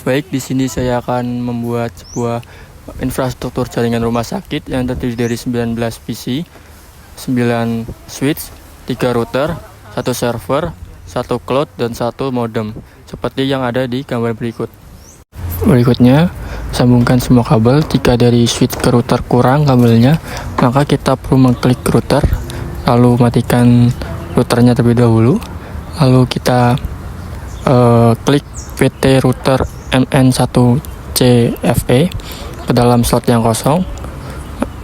Baik, di sini saya akan membuat sebuah infrastruktur jaringan rumah sakit yang terdiri dari 19 PC, 9 switch, 3 router, 1 server, 1 cloud, dan 1 modem, seperti yang ada di gambar berikut. Berikutnya, sambungkan semua kabel. Jika dari switch ke router kurang kabelnya, maka kita perlu mengklik router, lalu matikan routernya terlebih dahulu, lalu kita klik PT router MN1CFE ke dalam slot yang kosong.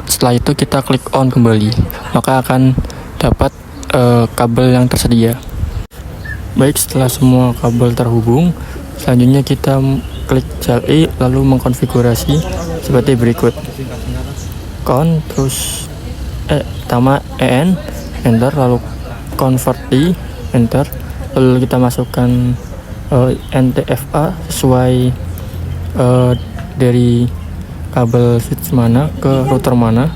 Setelah itu kita klik on kembali, maka akan dapat kabel yang tersedia. Baik, setelah semua kabel terhubung, selanjutnya kita klik CLI lalu mengkonfigurasi seperti berikut. Terus pertama EN, enter, lalu convert di, enter, lalu kita masukkan NTFA sesuai dari kabel switch mana ke router mana,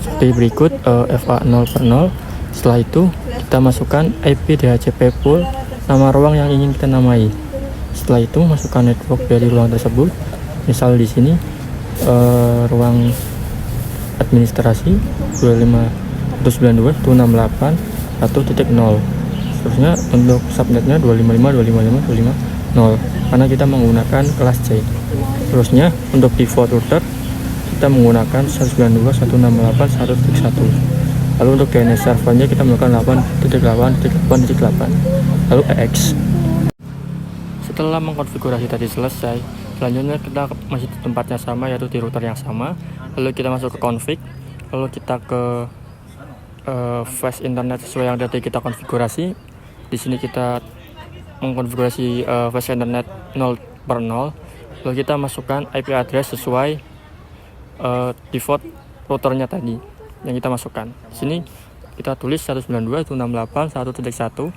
seperti berikut. FA 0/0. Setelah itu kita masukkan IP DHCP pool, nama ruang yang ingin kita namai. Setelah itu masukkan network dari ruang tersebut, misal di sini ruang administrasi 25.192.168.1.0. Seterusnya untuk subnetnya 255.255.250 karena kita menggunakan kelas C. Terusnya untuk default router kita menggunakan 192.168.1.1. Lalu untuk DNS servernya kita menggunakan 8.8.8.8, lalu EX. Setelah mengkonfigurasi tadi selesai, selanjutnya kita masih di tempatnya sama, yaitu di router yang sama. Lalu kita masuk ke config, lalu kita ke fast internet sesuai yang tadi kita konfigurasi. Di sini kita mengkonfigurasi fast internet 0/0. Lalu kita masukkan IP address sesuai default routernya tadi yang kita masukkan. Di sini kita tulis 192.168.1.1,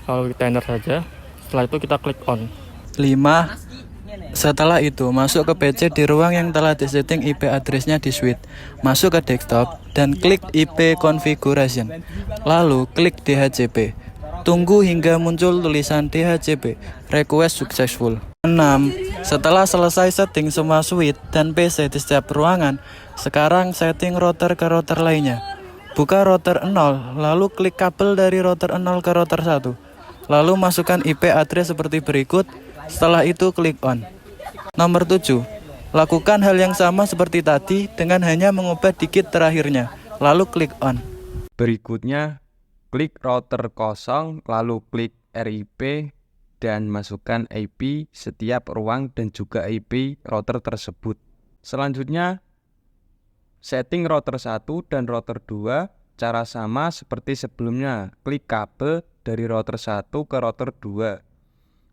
lalu kita enter saja. Setelah itu kita klik on. 5. Setelah itu masuk ke PC di ruang yang telah disetting IP address-nya di suite. Masuk ke desktop dan klik IP configuration. Lalu klik DHCP. Tunggu hingga muncul tulisan DHCP request successful. 6. Setelah selesai setting semua suite dan PC di setiap ruangan, sekarang setting router ke router lainnya. Buka router 0, lalu klik kabel dari router 0 ke router 1. Lalu masukkan IP address seperti berikut. Setelah itu klik on. Nomor 7. Lakukan hal yang sama seperti tadi dengan hanya mengubah digit terakhirnya. Lalu klik on. Berikutnya, klik router kosong, lalu klik RIP dan masukkan IP setiap ruang dan juga IP router tersebut. Selanjutnya, setting router 1 dan router 2 cara sama seperti sebelumnya. Klik kabel dari router 1 ke router 2.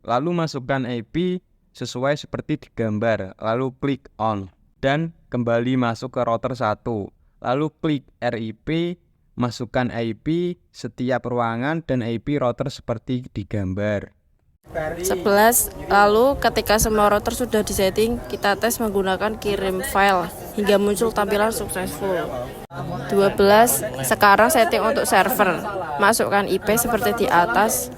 Lalu masukkan IP sesuai seperti digambar, lalu klik on dan kembali masuk ke router 1. Lalu klik RIP, masukkan IP setiap ruangan dan IP router seperti digambar. 11. Lalu ketika semua router sudah disetting, kita tes menggunakan kirim file hingga muncul tampilan successful. 12. Sekarang setting untuk server. Masukkan IP seperti di atas,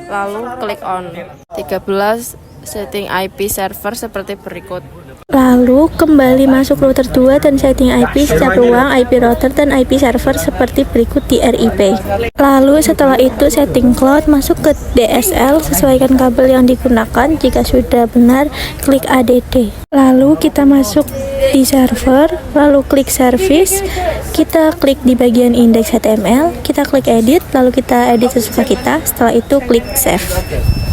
lalu klik on. 13. Setting IP server seperti berikut. Lalu kembali masuk router 2 dan setting IP setiap ruang, IP router dan IP server seperti berikut di RIP. Lalu setelah itu setting cloud, masuk ke DSL, sesuaikan kabel yang digunakan. Jika sudah benar, klik ADD. Lalu kita masuk di server, lalu klik service, kita klik di bagian index HTML, kita klik edit, lalu kita edit sesuka kita. Setelah itu klik save.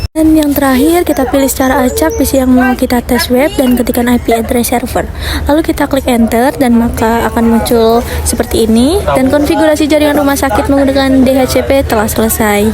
Dan yang terakhir kita pilih secara acak PC yang mau kita tes web dan ketikkan IP address server. Lalu kita klik enter dan maka akan muncul seperti ini. Dan konfigurasi jaringan rumah sakit menggunakan DHCP telah selesai.